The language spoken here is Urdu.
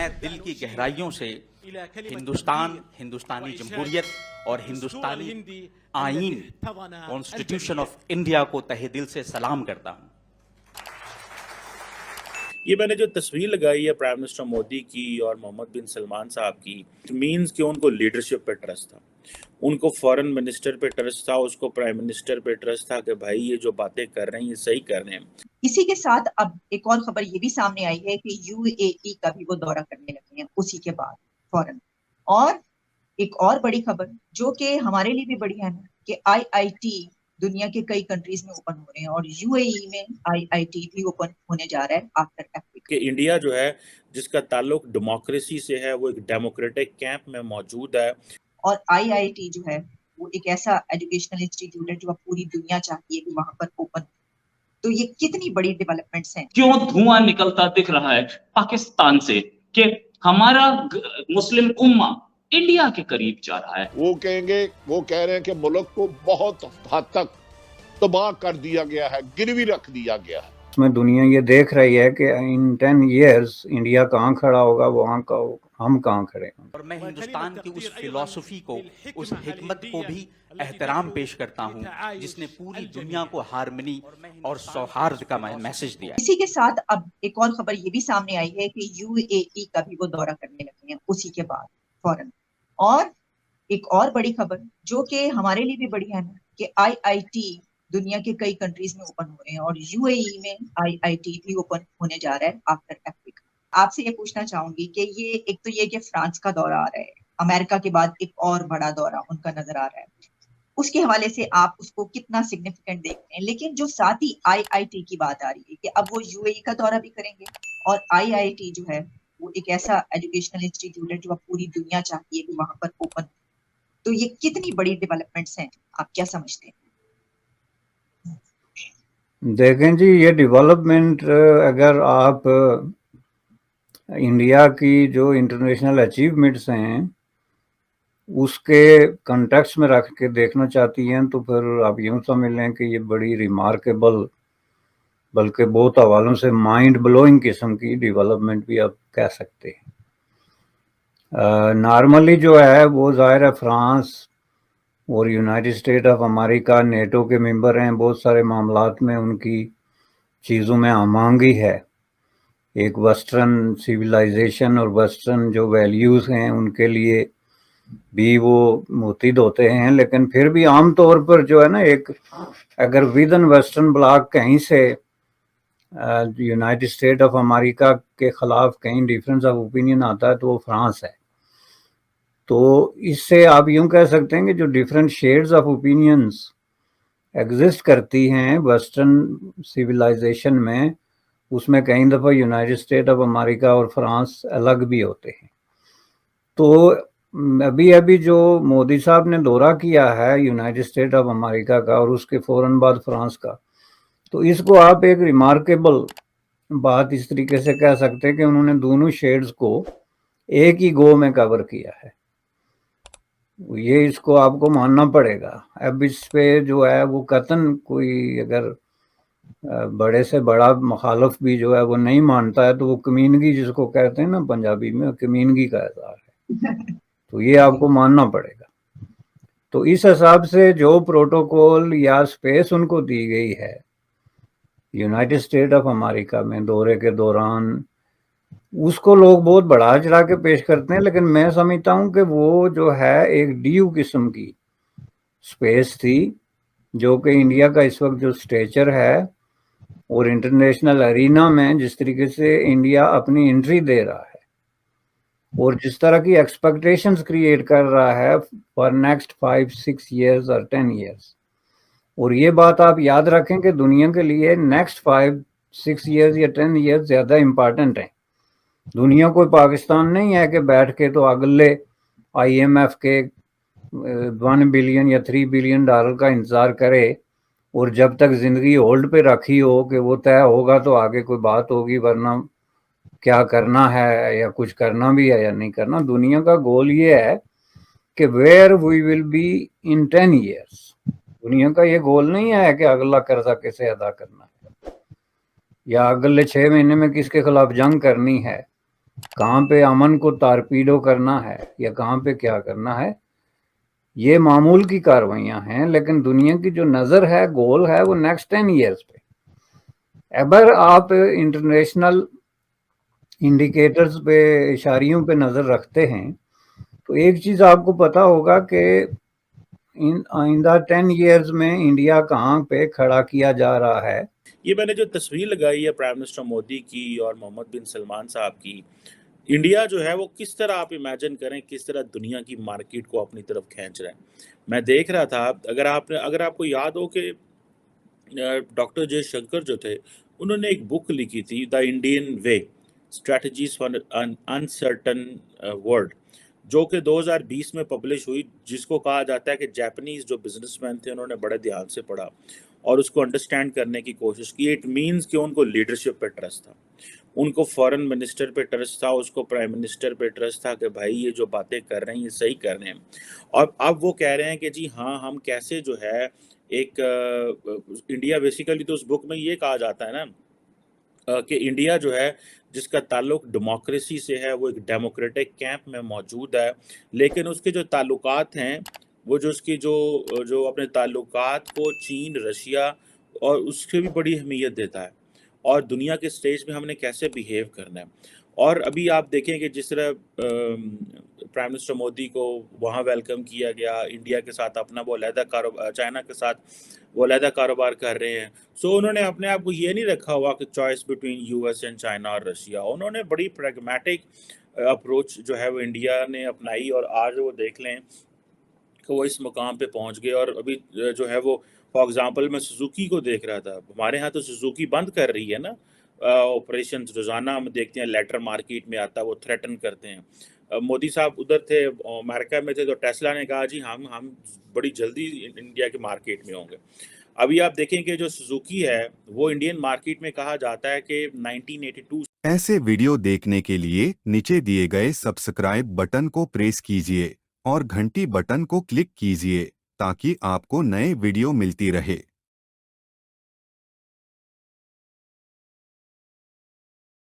میں دل کی گہرائیوں سے ہندوستان، ہندوستانی جمہوریت اور ہندوستانی آئین، کانسٹیٹیوشن آف انڈیا کو تہہ دل سے سلام کرتا ہوں۔ یہ میں نے جو تصویر لگائی ہے پرائم منسٹر مودی کی اور محمد بن سلمان صاحب کی، اٹ مینز کہ ان کو لیڈرشپ پہ ٹرسٹ تھا، ان کو فورن منسٹر پہ ٹرسٹ تھا، اس کو پرائم منسٹر پہ ٹرسٹ تھا کہ بھائی یہ جو باتیں کر رہے ہیں یہ صحیح کر رہے ہیں۔ اسی کے ساتھ اب ایک اور خبر یہ بھی سامنے آئی ہے کہ یو اے ای کا بھی وہ دورہ کرنے لگے ہیں اسی کے بعد فوراً۔ اور ایک اور بڑی خبر جو کہ ہمارے لیے بھی بڑی اہم ہے کہ آئی آئی ٹی دنیا کے کئی کنٹریز میں اوپن ہو رہے ہیں اور یو اے ای میں آئی آئی ٹی بھی اوپن ہونے جا رہا ہے آفٹر افریقہ۔ کہ انڈیا جو ہے جس کا تعلق ڈیموکریسی سے ہے، وہ ایک ڈیموکریٹک کیمپ میں موجود ہے۔ اور آئی آئی ٹی جو ہے وہ ایک ایسا ایجوکیشنل انسٹیٹیوٹ ہے جو اب پوری دنیا چاہتی ہے کہ وہاں پر اوپن ہو۔ تو یہ کتنی بڑی ڈیولپمنٹس ہیں۔ کیوں دھواں نکلتا دکھ رہا ہے پاکستان سے کہ ہمارا مسلم امہ انڈیا کے قریب جا رہا ہے۔ وہ کہہ رہے ہیں کہ ملک کو بہت حد تک تباہ کر دیا گیا ہے، گروی رکھ دیا گیا ہے۔ اس میں دنیا یہ دیکھ رہی ہے کہ ان 10 ایئرز انڈیا کہاں کھڑا ہوگا، وہاں کا ہم کہاں کھڑے ہیں۔ اور میں ہندوستان کی اس فلسفی کو، اس حکمت کو بھی احترام پیش کرتا ہوں جس نے پوری دنیا کو ہارمنی اور سوہارد کا میسج دیا ہے۔ اسی کے ساتھ اب ایک اور خبر یہ بھی سامنے آئی ہے کہ یو اے ای کا بھی وہ دورہ کرنے لگے ہیں اسی کے بعد فوراً۔ اور ایک اور بڑی خبر جو کہ ہمارے لیے بھی بڑی اہم ہے کہ آئی آئی ٹی دنیا کے کئی کنٹریز میں اوپن ہو رہے ہیں اور یو اے ای میں آئی آئی ٹی بھی اوپن ہونے جا رہا ہے آفٹر افریقہ۔ آپ سے یہ پوچھنا چاہوں گی کہ یہ ایک تو یہ کہ فرانس کا دورہ آ رہا ہے، امریکہ کے بعد ایک اور بڑا دورہ ان کا نظر آ رہا ہے، اس کے حوالے سے آپ اس کو کتنا سگنیفیکنٹ دیکھتے ہیں؟ لیکن جو ساتھ ہی آئی آئی ٹی کی بات آ رہی ہے کہ اب وہ یو اے ای کا دورہ بھی کریں گے اور آئی آئی ٹی جو ہے وہ ایک ایسا ایجوکیشنل انسٹیٹیوٹ ہے جو اب پوری دنیا چاہتی ہے کہ وہاں پر اوپن ہو۔ تو یہ کتنی بڑی ڈیولپمنٹس ہیں، آپ کیا سمجھتے ہیں؟ دیکھیں جی، یہ ڈیولپمنٹ اگر آپ انڈیا کی جو انٹرنیشنل اچیومنٹس ہیں اس کے کنٹیکسٹ میں رکھ کے دیکھنا چاہتی ہیں تو پھر آپ یوں سمجھ لیں کہ یہ بڑی ریمارکیبل، بلکہ بہت حوالوں سے مائنڈ بلوئنگ قسم کی ڈیولپمنٹ بھی آپ کہہ سکتے ہیں۔ نارملی جو ہے وہ ظاہر ہے فرانس اور United State of America NATO کے ممبر ہیں، بہت سارے معاملات میں ان کی چیزوں میں ہمانگی ہے، ایک ویسٹرن سیولائزیشن اور ویسٹرن جو ویلیوز ہیں ان کے لیے بھی وہ متحد ہوتے ہیں، لیکن پھر بھی عام طور پر جو ہے نا ایک اگر ودن ویسٹرن بلاک کہیں سے یونائٹڈ اسٹیٹ آف امریکہ کے خلاف کہیں ڈیفرنس آف اوپینین آتا ہے تو وہ فرانس ہے۔ تو اس سے آپ یوں کہہ سکتے ہیں کہ جو different sheds of opinions exist کرتی ہیں ویسٹرن سیولائزیشن میں، اس میں کئی دفعہ یونائٹڈ اسٹیٹ آف امریکہ اور فرانس الگ بھی ہوتے ہیں۔ تو ابھی جو مودی صاحب نے دورہ کیا ہے یونائٹڈ اسٹیٹ آف امریکہ کا اور اس کے فوراً بعد فرانس کا، تو اس کو آپ ایک ریمارکیبل بات اس طریقے سے کہہ سکتے ہیں کہ انہوں نے دونوں شیڈز کو ایک ہی گو میں کور کیا ہے۔ یہ اس کو آپ کو ماننا پڑے گا۔ اب اس پہ جو ہے وہ قطعاً کوئی اگر بڑے سے بڑا مخالف بھی جو ہے وہ نہیں مانتا ہے تو وہ کمینگی جس کو کہتے ہیں نا پنجابی میں، کمینگی کا اظہار ہے، تو یہ آپ کو ماننا پڑے گا۔ تو اس حساب سے جو پروٹوکول یا سپیس ان کو دی گئی ہے یونائٹڈ اسٹیٹ آف امریکہ میں دورے کے دوران، اس کو لوگ بہت بڑا چڑھا کے پیش کرتے ہیں، لیکن میں سمجھتا ہوں کہ وہ جو ہے ایک ڈیو قسم کی سپیس تھی جو کہ انڈیا کا اس وقت جو سٹیچر ہے اور انٹرنیشنل ارینا میں جس طریقے سے انڈیا اپنی انٹری دے رہا ہے اور جس طرح کی ایکسپیکٹیشنز کریٹ کر رہا ہے فار نیکسٹ 5-6 ایئرز اور 10 ایئرز، اور یہ بات آپ یاد رکھیں کہ دنیا کے لیے نیکسٹ 5-6 ایئرز یا 10 ایئرز زیادہ امپارٹنٹ ہیں۔ دنیا کوئی پاکستان نہیں ہے کہ بیٹھ کے تو اگلے آئی ایم ایف کے 1 بلین یا 3 بلین ڈالر کا انتظار کرے اور جب تک زندگی ہولڈ پہ رکھی ہو کہ وہ طے ہوگا تو آگے کوئی بات ہوگی، ورنہ کیا کرنا ہے یا کچھ کرنا بھی ہے یا نہیں کرنا۔ دنیا کا گول یہ ہے کہ where we will be in 10 years. دنیا کا یہ گول نہیں ہے کہ اگلا قرضہ کیسے ادا کرنا ہے یا اگلے 6 مہینے میں کس کے خلاف جنگ کرنی ہے کہاں پہ امن کو تارپیڈو کرنا ہے یا کہاں پہ کیا کرنا ہے، یہ معمول کی کاروائیاں ہیں، لیکن دنیا کی جو نظر ہے، گول ہے، وہ نیکسٹ 10 ایئرز پہ۔ اگر آپ انٹرنیشنل انڈیکیٹرز پہ، اشاریوں پہ نظر رکھتے ہیں تو ایک چیز آپ کو پتا ہوگا کہ آئندہ 10 ایئرز میں انڈیا کہاں پہ کھڑا کیا جا رہا ہے۔ یہ میں نے جو تصویر لگائی ہے پرائم منسٹر مودی کی اور محمد بن سلمان صاحب کی، انڈیا جو ہے وہ کس طرح آپ امیجن کریں کس طرح دنیا کی مارکیٹ کو اپنی طرف کھینچ رہا ہے۔ میں دیکھ رہا تھا، اگر آپ کو یاد ہو کہ ڈاکٹر جے شنکر جو تھے، انہوں نے ایک بک لکھی تھی، the Indian way, strategies for in uncertain world, جو کہ 2020 میں پبلش ہوئی، جس کو کہا جاتا ہے کہ جاپنیز جو بزنس مین تھے انہوں نے بڑے دھیان سے پڑھا اور اس کو انڈرسٹینڈ کرنے کی کوشش کی۔ اٹ مینز کہ ان کو لیڈرشپ پہ ٹرسٹ تھا، ان کو فورن منسٹر پہ ٹرسٹ تھا، اس کو پرائم منسٹر پہ ٹرسٹ تھا کہ بھائی یہ جو باتیں کر رہے ہیں یہ صحیح کر رہے ہیں۔ اور اب وہ کہہ رہے ہیں کہ جی ہاں ہم کیسے جو ہے ایک انڈیا، بیسیکلی تو اس بک میں یہ کہا جاتا ہے نا کہ انڈیا جو ہے جس کا تعلق ڈیموکریسی سے ہے، وہ ایک ڈیموکریٹک کیمپ میں موجود ہے، لیکن اس کے جو تعلقات ہیں، وہ جو اس کی جو اپنے تعلقات کو چین، رشیا اور اس سے بھی بڑی اہمیت دیتا ہے، اور دنیا کے سٹیج میں ہم نے کیسے بیہیو کرنا ہے۔ اور ابھی آپ دیکھیں کہ جس طرح پرائم منسٹر مودی کو وہاں ویلکم کیا گیا، انڈیا کے ساتھ اپنا وہ علیحدہ کاروبار، چائنا کے ساتھ وہ علیحدہ کاروبار کر رہے ہیں، سو انہوں نے اپنے آپ کو یہ نہیں رکھا ہوا کہ choice between U S and China اور رشیا، انہوں نے بڑی پریگمیٹک اپروچ جو ہے وہ انڈیا نے اپنائی، اور آج وہ دیکھ لیں کہ وہ اس مقام پہ پہنچ گئے۔ اور ابھی جو ہے وہ فار ایگزامپل میں سوزوکی کو دیکھ رہا تھا، ہمارے ہاں تو سوزوکی بند کر رہی ہے نا آپریشن، روزانہ ہم دیکھتے ہیں لیٹر مارکیٹ میں آتا ہے، وہ تھریٹن کرتے ہیں۔ مودی صاحب ادھر تھے، امریکہ میں تھے، تو ٹیسلا نے کہا جی ہم بڑی جلدی انڈیا کے مارکیٹ میں ہوں گے۔ ابھی آپ دیکھیں کہ جو سوزوکی ہے وہ انڈین مارکیٹ میں کہا جاتا ہے کہ 1982 ایسے ویڈیو دیکھنے کے لیے نیچے دیے گئے سبسکرائب بٹن کو پریس کیجیے اور گھنٹی بٹن کو کلک کیجیے تاکہ آپ کو نئے ویڈیو ملتی رہے۔